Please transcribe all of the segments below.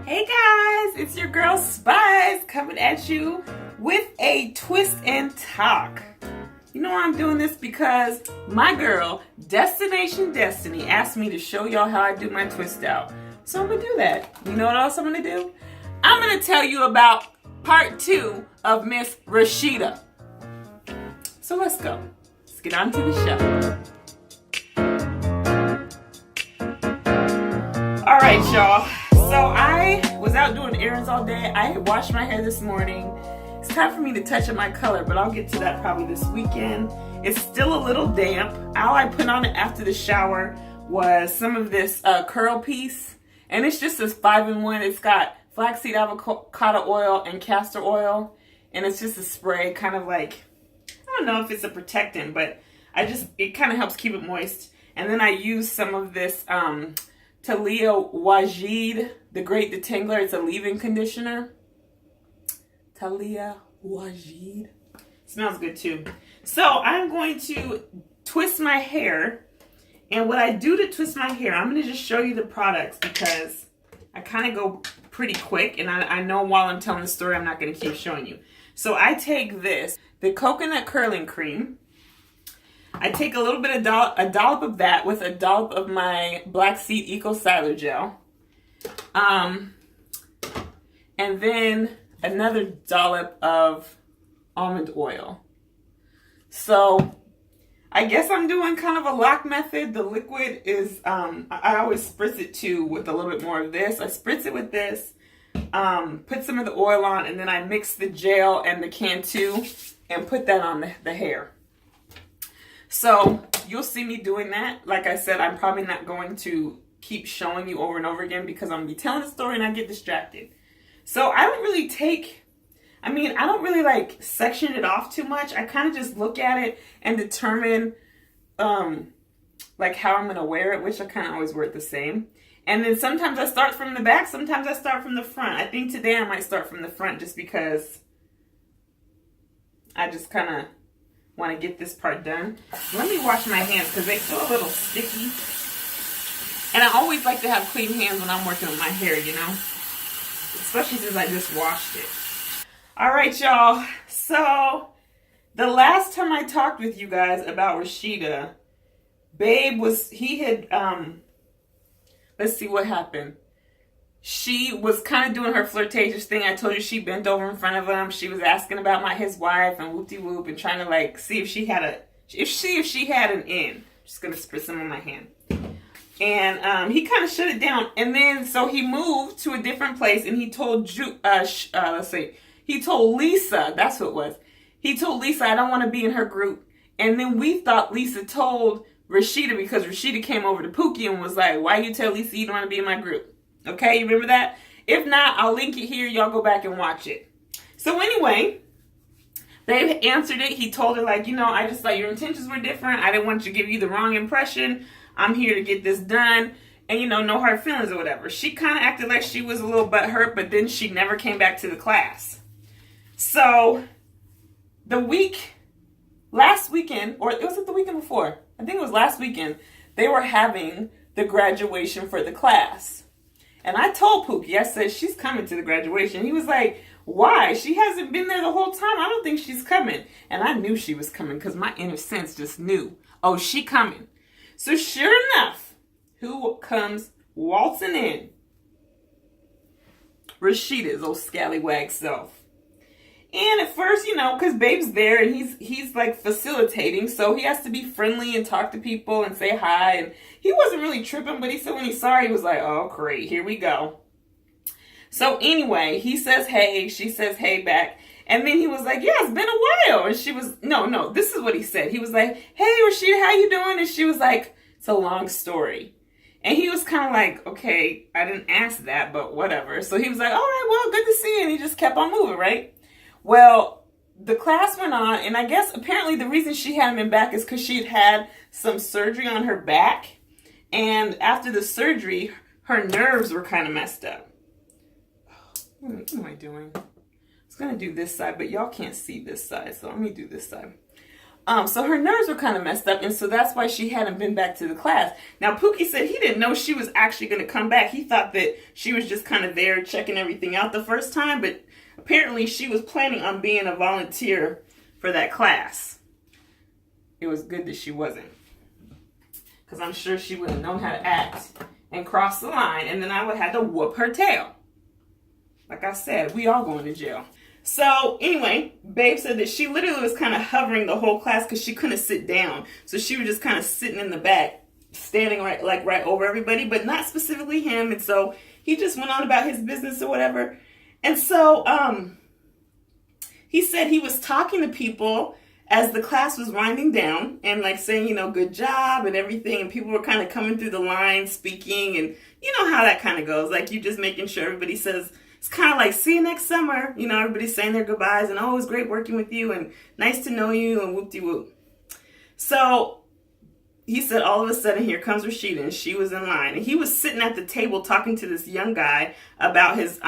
Hey guys, it's your girl Spice coming at you with a twist and talk. You know I'm doing this because my girl, Destination Destiny, asked me to show y'all how I do my twist out. So I'm gonna do that. You know what else I'm gonna do? I'm gonna tell you about part 2 of Miss Rashida. So let's go. Let's get on to the show. All right, y'all. So I was out doing errands all day. I had washed my hair this morning. It's time for me to touch up my color, but I'll get to that probably this weekend. It's still a little damp. All I put on it after the shower was some of this curl piece. And it's just this 5-in-1. It's got flaxseed avocado oil and castor oil. And it's just a spray, kind of like, I don't know if it's a protectant, but it kind of helps keep it moist. And then I use some of this Talia Wajid, the Great Detangler. It's a leave-in conditioner. Talia Wajid. Smells good too. So I'm going to twist my hair. And what I do to twist my hair, I'm going to just show you the products because I kind of go pretty quick. And I know while I'm telling the story, I'm not going to keep showing you. So I take this, the coconut curling cream. I take a little bit of a dollop of that with a dollop of my Black Seed Eco Styler Gel. And then another dollop of almond oil. So I guess I'm doing kind of a lock method. The liquid is, I always spritz it too with a little bit more of this. I spritz it with this, put some of the oil on, and then I mix the gel and the Cantu and put that on the hair. So you'll see me doing that. Like I said, I'm probably not going to keep showing you over and over again because I'm going to be telling the story and I get distracted. So I don't really I don't really like section it off too much. I kind of just look at it and determine like how I'm going to wear it, which I kind of always wear it the same. And then sometimes I start from the back, sometimes I start from the front. I think today I might start from the front just because I just kind of want to get this part done. Let me wash my hands because they feel a little sticky. And I always like to have clean hands when I'm working with my hair, you know? Especially since I just washed it. All right, y'all. So, the last time I talked with you guys about Rashida, Babe let's see what happened. She was kind of doing her flirtatious thing. I told you she bent over in front of him. She was asking about his wife and whoop-de-whoop and trying to like see if she had an in. Just gonna spritz some on my hand. And he kind of shut it down. And then so he moved to a different place and he told he told Lisa, that's what it was. He told Lisa, I don't want to be in her group. And then we thought Lisa told Rashida because Rashida came over to Pookey and was like, why you tell Lisa you don't want to be in my group? Okay, you remember that? If not, I'll link it here. Y'all go back and watch it. So anyway, they answered it. He told her, like, I just thought your intentions were different. I didn't want to give you the wrong impression. I'm here to get this done. And, no hard feelings or whatever. She kind of acted like she was a little butthurt, but then she never came back to the class. So, last weekend, or was it the weekend before? I think it was last weekend. They were having the graduation for the class. And I told Pookey, I said, she's coming to the graduation. He was like, why? She hasn't been there the whole time. I don't think she's coming. And I knew she was coming because my inner sense just knew, oh, she coming. So sure enough, who comes waltzing in? Rashida's old scallywag self. And at first, because Babe's there and he's like facilitating, so he has to be friendly and talk to people and say hi. And he wasn't really tripping, but he said when he saw her, he was like, oh, great, here we go. So anyway, he says hey, she says hey back. And then he was like, yeah, it's been a while. And she was, no, this is what he said. He was like, hey, Rashida, how you doing? And she was like, it's a long story. And he was kind of like, okay, I didn't ask that, but whatever. So he was like, all right, well, good to see you. And he just kept on moving, right? Well, the class went on, and I guess apparently the reason she hadn't been back is because she'd had some surgery on her back. And after the surgery, her nerves were kind of messed up. What am I doing? I was going to do this side, but y'all can't see this side, so let me do this side. So her nerves were kind of messed up, and so that's why she hadn't been back to the class. Now, Pookey said he didn't know she was actually going to come back. He thought that she was just kind of there checking everything out the first time, but apparently she was planning on being a volunteer for that class. It was good that she wasn't, because I'm sure she would have known how to act and cross the line, and then I would have to whoop her tail. Like I said, we all going to jail. So anyway, Babe said that she literally was kind of hovering the whole class because she couldn't sit down. So she was just kind of sitting in the back, standing right over everybody, but not specifically him. And so he just went on about his business or whatever. And so he said he was talking to people as the class was winding down and like saying, you know, good job and everything. And people were kind of coming through the line speaking, and you know how that kind of goes. Like you just making sure everybody says, it's kind of like, see you next summer. You know, everybody's saying their goodbyes and, oh, it was great working with you and nice to know you and whoop-de-whoop. So he said all of a sudden, here comes Rashida, and she was in line. And he was sitting at the table talking to this young guy about his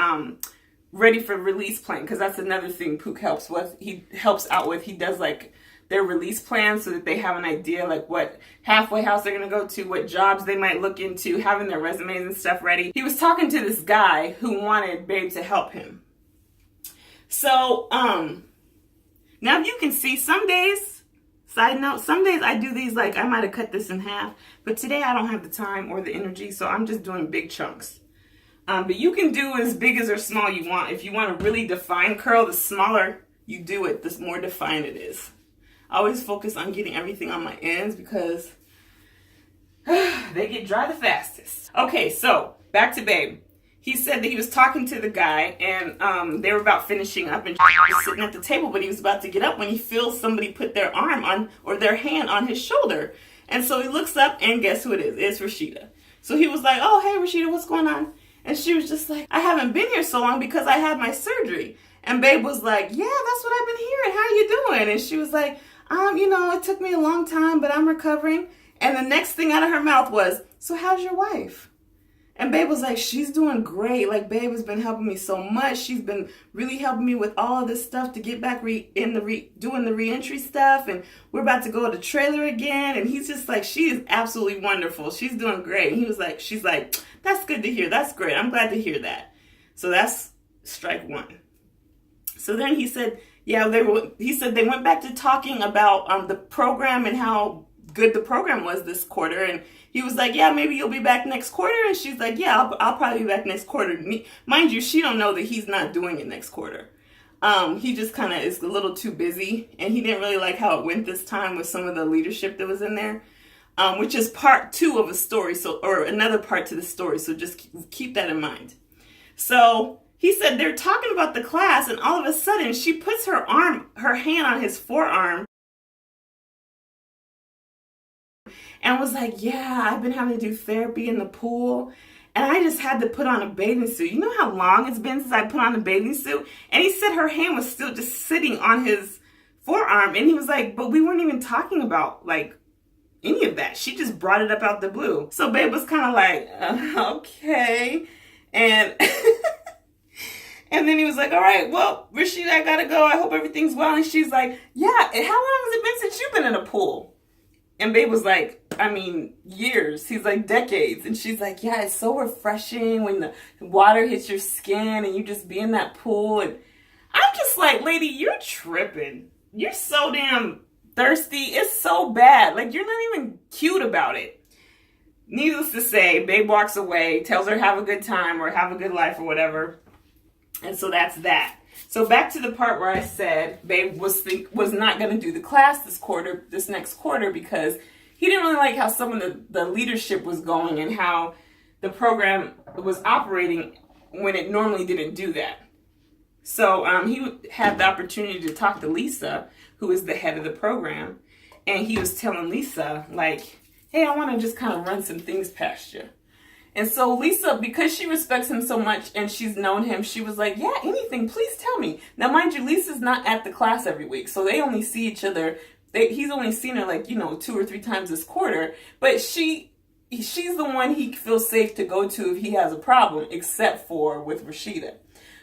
ready for release plan, because that's another thing Pook helps with. He helps out with. He does like their release plan so that they have an idea like what halfway house they're going to go to, what jobs they might look into, having their resumes and stuff ready. He was talking to this guy who wanted Babe to help him. So, now you can see some days, side note, some days I do these like I might have cut this in half, but today I don't have the time or the energy, so I'm just doing big chunks. But you can do as big as or small you want. If you want a really defined curl, the smaller you do it, the more defined it is. I always focus on getting everything on my ends because they get dry the fastest. Okay, so back to Babe. He said that he was talking to the guy, and they were about finishing up, and he was sitting at the table, but he was about to get up when he feels somebody put their arm on, or their hand on his shoulder. And so he looks up, and guess who it is? It's Rashida. So he was like, oh, hey, Rashida, what's going on? And she was just like, I haven't been here so long because I had my surgery. And Babe was like, yeah, that's what I've been hearing. How are you doing? And she was like, you know, it took me a long time, but I'm recovering. And the next thing out of her mouth was, so how's your wife? And Babe was like, she's doing great. Like, Babe has been helping me so much. She's been really helping me with all of this stuff to get back doing the reentry stuff. And we're about to go to the trailer again. And he's just like, she is absolutely wonderful. She's doing great. And he was like, she's like, that's good to hear. That's great. I'm glad to hear that. So that's strike one. So then he said, yeah, he said they went back to talking about the program and how good the program was this quarter. And he was like, yeah, maybe you'll be back next quarter. And she's like, yeah, I'll probably be back next quarter. Mind you, she don't know that he's not doing it next quarter. He just kind of is a little too busy. And he didn't really like how it went this time with some of the leadership that was in there, which is part 2 of a story. Or another part to the story. So just keep that in mind. So he said they're talking about the class, and all of a sudden she puts her hand on his forearm and was like, yeah, I've been having to do therapy in the pool, and I just had to put on a bathing suit. You know how long it's been since I put on a bathing suit? And he said her hand was still just sitting on his forearm, and he was like, but we weren't even talking about like any of that. She just brought it up out the blue. So Babe was kind of like, okay. And and then he was like, all right, well, Rashida, I gotta go. I hope everything's well. And she's like, yeah, and how long has it been since you've been in a pool? And Babe was like, I mean, years. He's like, decades. And she's like, yeah, it's so refreshing when the water hits your skin and you just be in that pool. And I'm just like, lady, you're tripping. You're so damn thirsty. It's so bad. Like, you're not even cute about it. Needless to say, Babe walks away, tells her have a good time or have a good life or whatever. And so that's that. So back to the part where I said Babe was not going to do the class this next quarter, because he didn't really like how some of the leadership was going and how the program was operating when it normally didn't do that. So he had the opportunity to talk to Lisa, who is the head of the program, and he was telling Lisa, like, hey, I want to just kind of run some things past you. And so Lisa, because she respects him so much and she's known him, she was like, yeah, anything, please tell me. Now, mind you, Lisa's not at the class every week, so they only see each other. He's only seen her like, 2 or 3 times this quarter, but she's the one he feels safe to go to if he has a problem, except for with Rashida.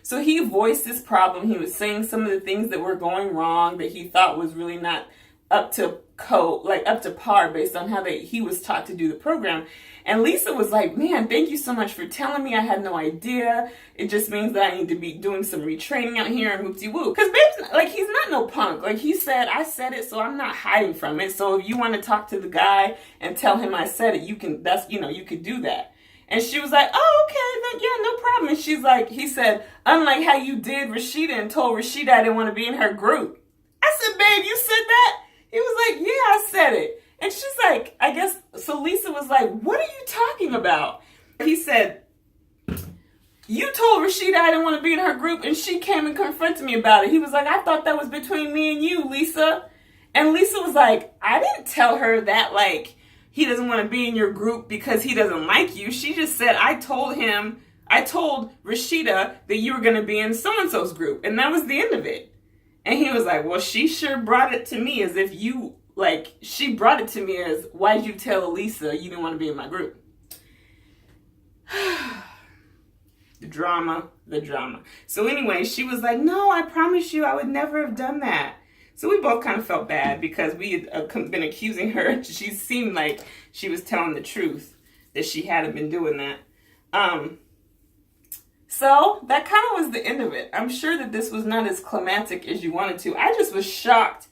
So he voiced his problem. He was saying some of the things that were going wrong that he thought was really not up to code, like up to par based on how he was taught to do the program. And Lisa was like, man, thank you so much for telling me. I had no idea. It just means that I need to be doing some retraining out here and whoopty whoop. Because Babe's, like, he's not no punk. Like, he said, I said it, so I'm not hiding from it. So if you want to talk to the guy and tell him I said it, you can, that's, you know, you could do that. And she was like, oh, okay, then, yeah, no problem. And she's like, he said, unlike how you did Rashida and told Rashida I didn't want to be in her group. I said, babe, you said that? He was like, yeah, I said it. And she's like, I guess, so Lisa was like, what are you talking about? He said, you told Rashida I didn't want to be in her group, and she came and confronted me about it. He was like, I thought that was between me and you, Lisa. And Lisa was like, I didn't tell her that, like, he doesn't want to be in your group because he doesn't like you. She just said, I told Rashida that you were going to be in so-and-so's group. And that was the end of it. And he was like, well, she sure brought it to me as if you, like, she brought it to me as, why'd you tell Lisa you didn't want to be in my group? The drama. So anyway, she was like, no, I promise you I would never have done that. So we both kind of felt bad because we had been accusing her. She seemed like she was telling the truth, that she hadn't been doing that. So that kind of was the end of it. I'm sure that this was not as climactic as you wanted to. I just was shocked.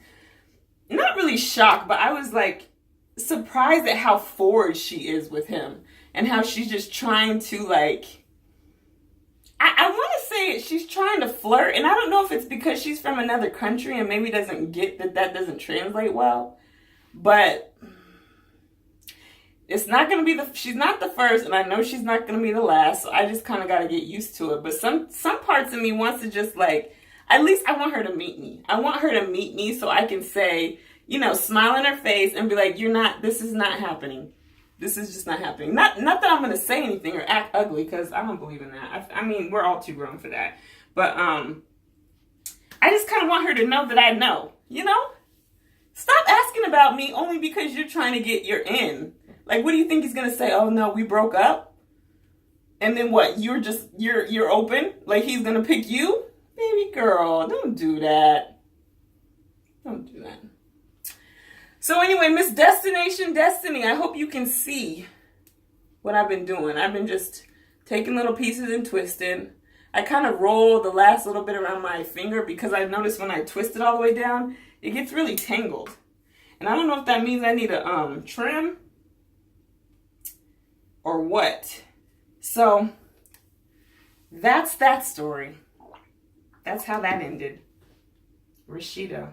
Not really shocked, but I was like surprised at how forward she is with him and how she's just trying to, like, I want to say she's trying to flirt, and I don't know if it's because she's from another country and maybe doesn't get that doesn't translate well, but it's not going to be she's not the first, and I know she's not going to be the last, so I just kind of got to get used to it. But some parts of me wants to just, like, at least I want her to meet me. I want her to meet me so I can say, you know, smile in her face and be like, this is not happening. This is just not happening. Not that I'm going to say anything or act ugly, because I don't believe in that. I mean, we're all too grown for that. But I just kind of want her to know that I know, you know? Stop asking about me only because you're trying to get your in. Like, what do you think he's going to say? Oh, no, we broke up? And then what? You're open? Like, he's going to pick you? Baby girl, don't do that. Don't do that. So anyway, Miss Destination Destiny, I hope you can see what I've been doing. I've been just taking little pieces and twisting. I kind of roll the last little bit around my finger because I noticed when I twist it all the way down, it gets really tangled. And I don't know if that means I need a trim or what. So that's that story. That's how that ended. Rashida.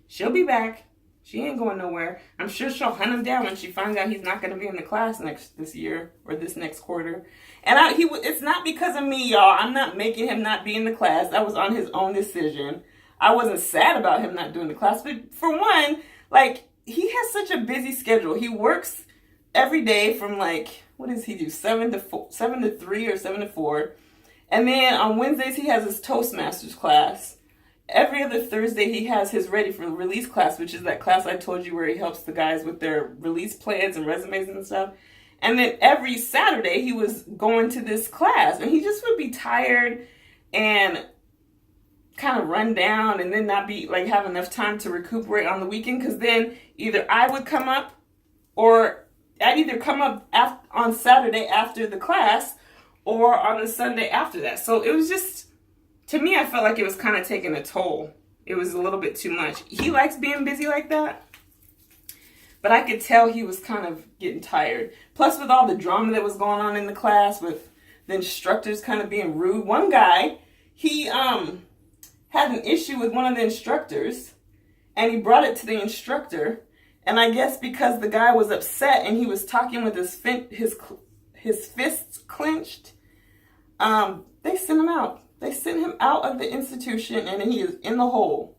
She'll be back. She ain't going nowhere. I'm sure she'll hunt him down when she finds out he's not going to be in the class this year or this next quarter. And it's not because of me, y'all. I'm not making him not be in the class. That was on his own decision. I wasn't sad about him not doing the class. But for one, like, he has such a busy schedule. He works every day from, like, what does he do? 7 to 3 or 7 to 4. And then on Wednesdays, he has his Toastmasters class. Every other Thursday, he has his Ready for Release class, which is that class I told you where he helps the guys with their release plans and resumes and stuff. And then every Saturday, he was going to this class. And he just would be tired and kind of run down and then not be, like, have enough time to recuperate on the weekend. Because then either I would come up or I'd either come up on Saturday after the class or on the Sunday after that. So it was just, to me, I felt like it was kind of taking a toll. It was a little bit too much. He likes being busy like that, but I could tell he was kind of getting tired. Plus, with all the drama that was going on in the class, with the instructors kind of being rude. One guy, he had an issue with one of the instructors, and he brought it to the instructor. And I guess because the guy was upset and he was talking with his fists clenched, they sent him out. They sent him out of the institution, and he is in the hole.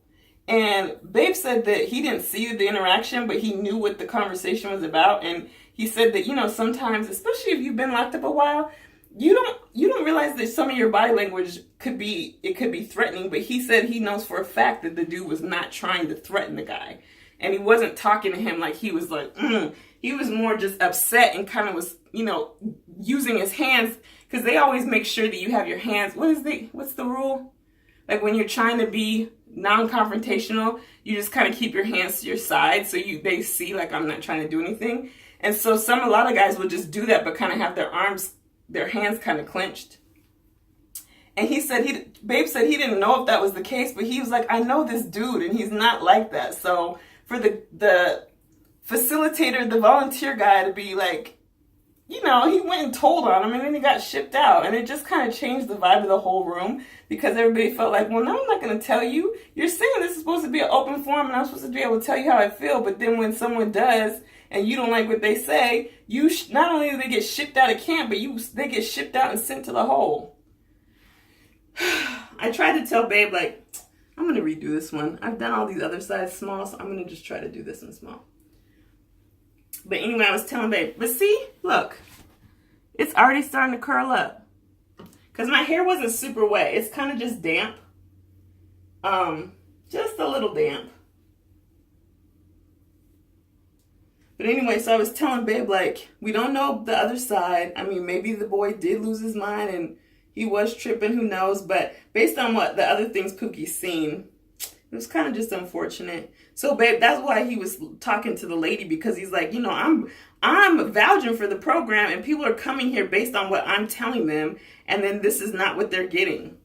And Babe said that he didn't see the interaction, but he knew what the conversation was about. And he said that, you know, sometimes, especially if you've been locked up a while, you don't realize that some of your body language could be threatening. But he said he knows for a fact that the dude was not trying to threaten the guy. And he wasn't talking to him like he was like, He was more just upset and kind of was, you know, using his hands. Because they always make sure that you have your hands. What's the rule? Like when you're trying to be non-confrontational. You just kind of keep your hands to your side so they see like I'm not trying to do anything. And so a lot of guys will just do that, but kind of have their hands kind of clenched. And Babe said he didn't know if that was the case, but he was like, I know this dude and he's not like that. So for the facilitator, the volunteer guy to be like, he went and told on him and then he got shipped out. And it just kind of changed the vibe of the whole room because everybody felt like, well, no, I'm not going to tell you. You're saying this is supposed to be an open forum and I'm supposed to be able to tell you how I feel. But then when someone does and you don't like what they say, not only do they get shipped out of camp, but they get shipped out and sent to the hole. I tried to tell Babe, like, I'm going to redo this one. I've done all these other sides small, so I'm going to just try to do this one small. But anyway, I was telling Babe, but see, look, it's already starting to curl up. Because my hair wasn't super wet. It's kind of just damp. Just a little damp. But anyway, so I was telling Babe, like, we don't know the other side. I mean, maybe the boy did lose his mind and he was tripping, who knows? But based on what the other things Pookey's seen, it was kind of just unfortunate. So, Babe, that's why he was talking to the lady, because he's like, I'm vouching for the program and people are coming here based on what I'm telling them. And then this is not what they're getting.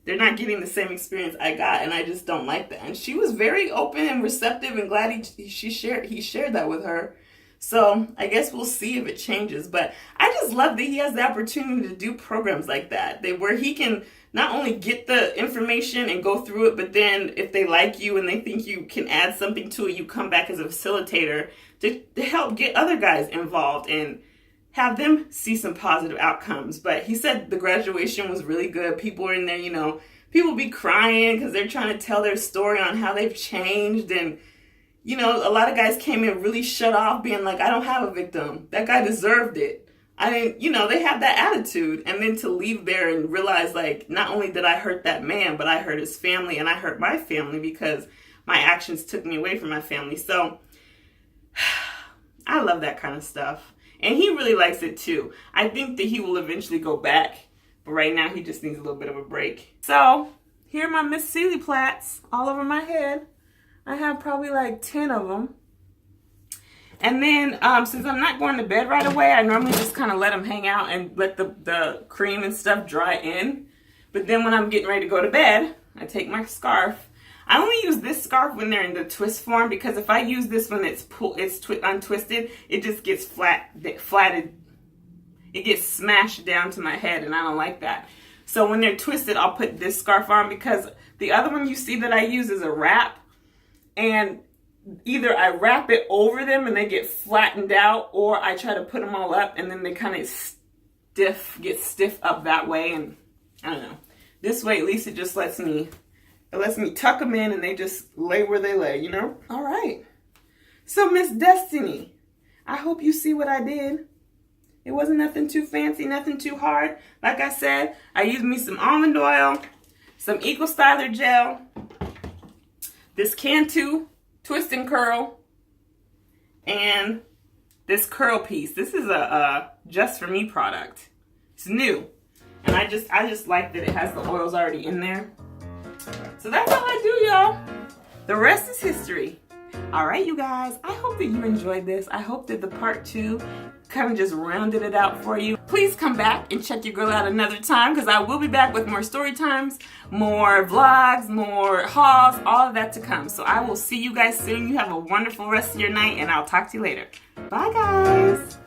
They're not getting the same experience I got. And I just don't like that. And she was very open and receptive and glad he shared that with her. So I guess we'll see if it changes. But I just love that he has the opportunity to do programs like that, where he can not only get the information and go through it, but then if they like you and they think you can add something to it, you come back as a facilitator to help get other guys involved and have them see some positive outcomes. But he said the graduation was really good. People are in there, people be crying because they're trying to tell their story on how they've changed. And a lot of guys came in really shut off, being like, I don't have a victim. That guy deserved it. I didn't, they have that attitude. And then to leave there and realize, like, not only did I hurt that man, but I hurt his family and I hurt my family because my actions took me away from my family. So I love that kind of stuff. And he really likes it too. I think that he will eventually go back. But right now he just needs a little bit of a break. So here are my Miss Sealy plaits all over my head. I have probably like 10 of them. And then since I'm not going to bed right away, I normally just kind of let them hang out and let the cream and stuff dry in. But then when I'm getting ready to go to bed, I take my scarf. I only use this scarf when they're in the twist form, because if I use this when it's untwisted, it just gets flatted. It gets smashed down to my head, and I don't like that. So when they're twisted, I'll put this scarf on, because the other one you see that I use is a wrap. And either I wrap it over them and they get flattened out, or I try to put them all up and then they kind of get stiff up that way. And I don't know. This way, at least it just lets me tuck them in and they just lay where they lay, All right. So Miss Destiny, I hope you see what I did. It wasn't nothing too fancy, nothing too hard. Like I said, I used me some almond oil, some Eco Styler gel, this Cantu twist and curl, and this curl piece. This is a Just For Me product. It's new, and I just like that it has the oils already in there. So that's all I do, y'all. The rest is history. All right, you guys, I hope that you enjoyed this. I hope that the part 2 kind of just rounded it out for you. Please come back and check your girl out another time, because I will be back with more story times, more vlogs, more hauls, all of that to come. So I will see you guys soon. You have a wonderful rest of your night, and I'll talk to you later. Bye, guys.